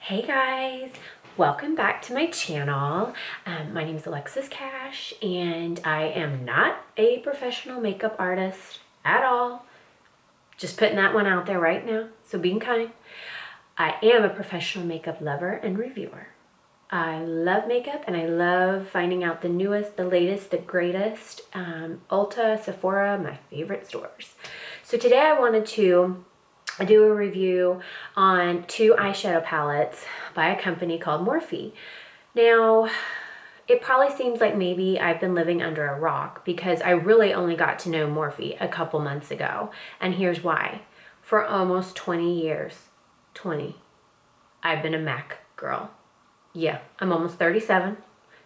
Hey guys, welcome back to my channel. My name is Alexis Cash and I am not a professional makeup artist at all. Just putting that one out there right now, so being kind. I am a professional makeup lover and reviewer. I love makeup and I love finding out the newest, the latest, the greatest. Ulta, Sephora, my favorite stores. So today I wanted to do a review on two eyeshadow palettes by a company called Morphe. Now, it probably seems like maybe I've been living under a rock because I really only got to know Morphe a couple months ago. And here's why. For almost 20 years, I've been a MAC girl. Yeah, I'm almost 37,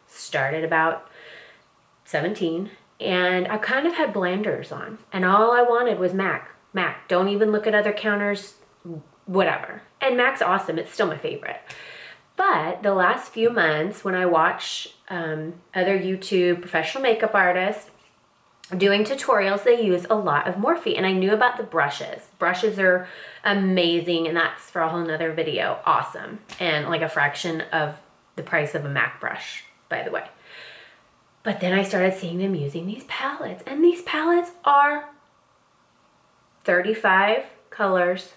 started about 17, and I kind of had blinders on, and all I wanted was MAC. MAC, don't even look at other counters, whatever. And MAC's awesome, it's still my favorite. But the last few months when I watch other YouTube professional makeup artists doing tutorials, they use a lot of Morphe, and I knew about the brushes. Brushes are amazing, and that's for a whole nother video. Awesome, and like a fraction of the price of a MAC brush, by the way. But then I started seeing them using these palettes, and these palettes are 35 colors,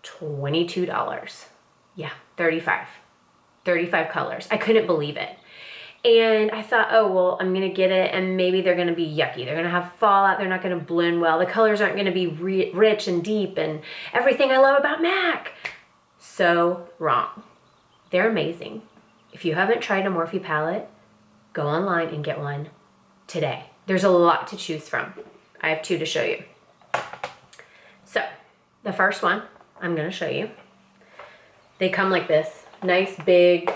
$22. Yeah, 35 colors. I couldn't believe it. And I thought, oh, well, I'm gonna get it and maybe they're gonna be yucky. They're gonna have fallout, they're not gonna blend well. The colors aren't gonna be rich and deep and everything I love about MAC. So wrong. They're amazing. If you haven't tried a Morphe palette, go online and get one today. There's a lot to choose from. I have two to show you. So the first one I'm gonna show you. They come like this, nice big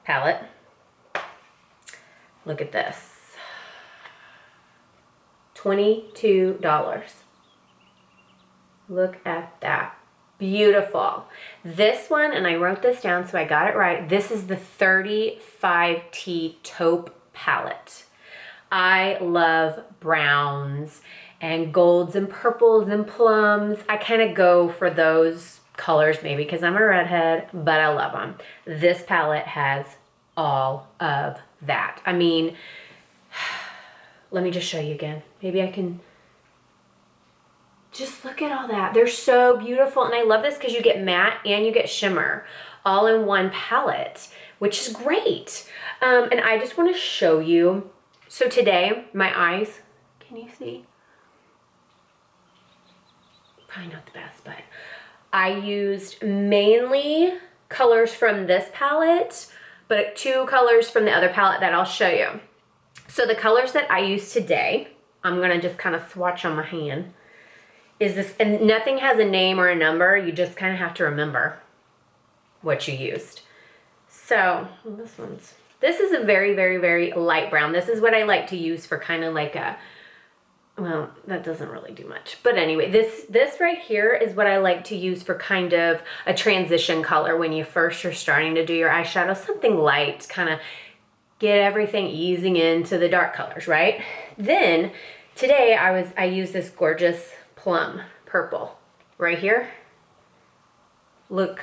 palette. Look at this, $22. Look at that, beautiful. This one, and I wrote this down so I got it right, this is the 35T taupe palette. I love browns and golds and purples and plums. I kind of go for those colors maybe because I'm a redhead, but I love them. This palette has all of that. I mean, let me just show you again. Maybe I can just look at all that. They're so beautiful. And I love this because you get matte and you get shimmer all in one palette, which is great. And I just want to show you. So today, my eyes, can you see? Probably not the best, but I used mainly colors from this palette, but two colors from the other palette that I'll show you. So the colors that I use today, I'm gonna just kind of swatch on my hand, is this, and nothing has a name or a number, you just kind of have to remember what you used. So this is a very, very, very light brown. This is what I like to use for kind of like a, well, that doesn't really do much. But anyway, this right here is what I like to use for kind of a transition color when you first are starting to do your eyeshadow. Something light, kind of get everything easing into the dark colors, right? Then today I used this gorgeous plum purple right here. Look,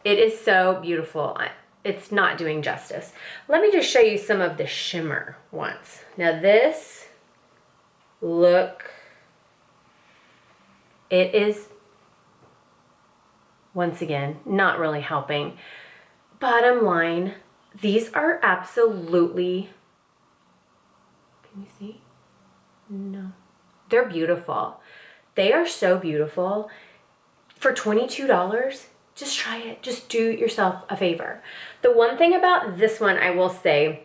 it is so beautiful. It's not doing justice. Let me just show you some of the shimmer ones. Now this, look, it is, once again, not really helping. Bottom line, these are absolutely, can you see? No. They're beautiful. They are so beautiful. For $22, just try it. Just do yourself a favor. The one thing about this one, I will say,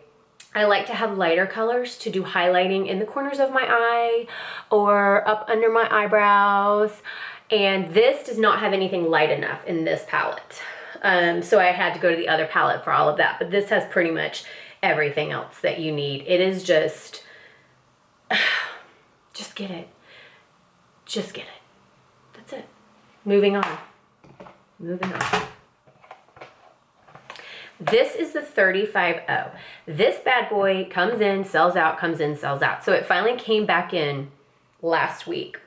I like to have lighter colors to do highlighting in the corners of my eye or up under my eyebrows. And this does not have anything light enough in this palette. So I had to go to the other palette for all of that. But this has pretty much everything else that you need. It is just get it. Just get it. That's it. Moving on. This is the 35O. This bad boy comes in, sells out, comes in, sells out. So it finally came back in last week.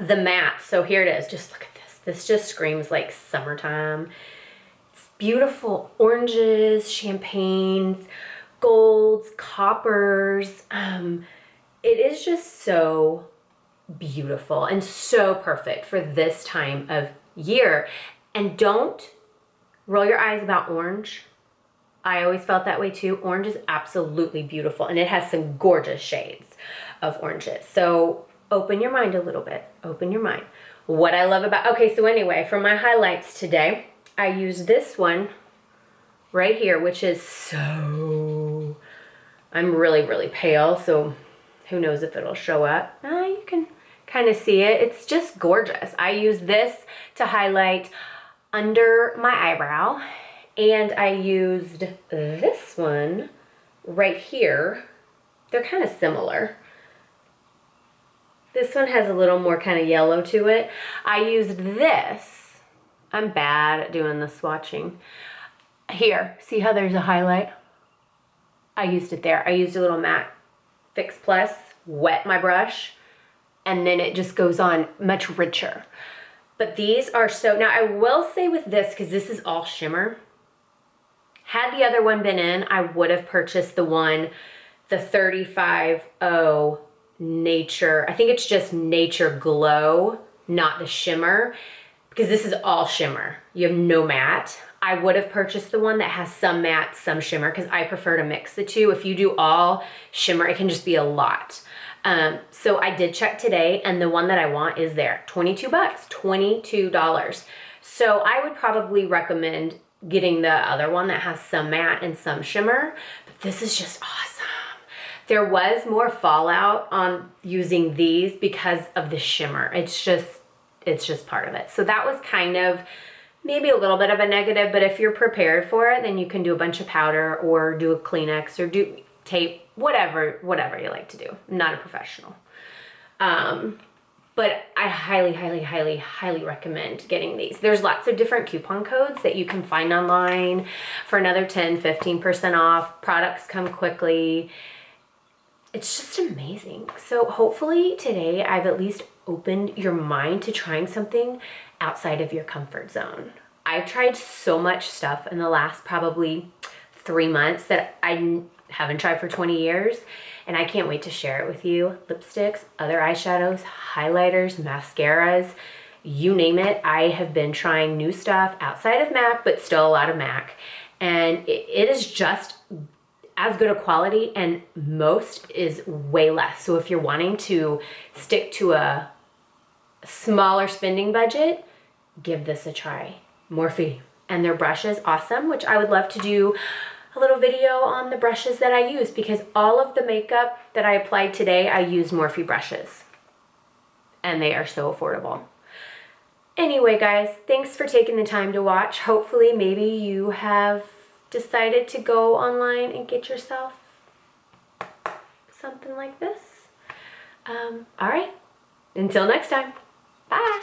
The matte, so here it is. Just look at this. This just screams like summertime. It's beautiful oranges, champagnes, golds, coppers. It is just so beautiful and so perfect for this time of year. And don't roll your eyes about orange. I always felt that way too. Orange is absolutely beautiful, and it has some gorgeous shades of oranges. So open your mind a little bit. Open your mind. What I love about, okay, so anyway, for my highlights today, I used this one right here, which is so, I'm really, really pale, so who knows if it'll show up. You can kind of see it. It's just gorgeous. I use this to highlight under my eyebrow, and I used this one right here. They're kind of similar. This one has a little more kind of yellow to it. I used this. I'm bad at doing the swatching. Here, see how there's a highlight? I used it there. I used a little matte Fix Plus, wet my brush, and then it just goes on much richer. But these are so, now I will say with this, because this is all shimmer, had the other one been in, I would have purchased the one, the 35O Nature, I think it's just Nature Glow, not the shimmer, because this is all shimmer. You have no matte. I would have purchased the one that has some matte, some shimmer, because I prefer to mix the two. If you do all shimmer, it can just be a lot. So I did check today, and the one that I want is there. 22 bucks, $22. So I would probably recommend getting the other one that has some matte and some shimmer, but this is just awesome. There was more fallout on using these because of the shimmer. It's just part of it. So that was kind of maybe a little bit of a negative, but if you're prepared for it, then you can do a bunch of powder or do a Kleenex or do tape, whatever you like to do. I'm not a professional. But I highly, highly, highly, highly recommend getting these. There's lots of different coupon codes that you can find online for another 10, 15% off. Products come quickly. It's just amazing. So hopefully today I've at least opened your mind to trying something outside of your comfort zone. I've tried so much stuff in the last probably 3 months that I haven't tried for 20 years, and I can't wait to share it with you. Lipsticks, other eyeshadows, highlighters, mascaras, you name it. I have been trying new stuff outside of MAC, but still a lot of MAC, and it is just as good a quality, and most is way less. So if you're wanting to stick to a smaller spending budget, give this a try. Morphe and their brushes, awesome, which I would love to do a little video on the brushes that I use, because all of the makeup that I applied today, I used Morphe brushes, and they are so affordable. Anyway, guys, thanks for taking the time to watch. Hopefully, maybe you have decided to go online and get yourself something like this. All right, until next time, bye.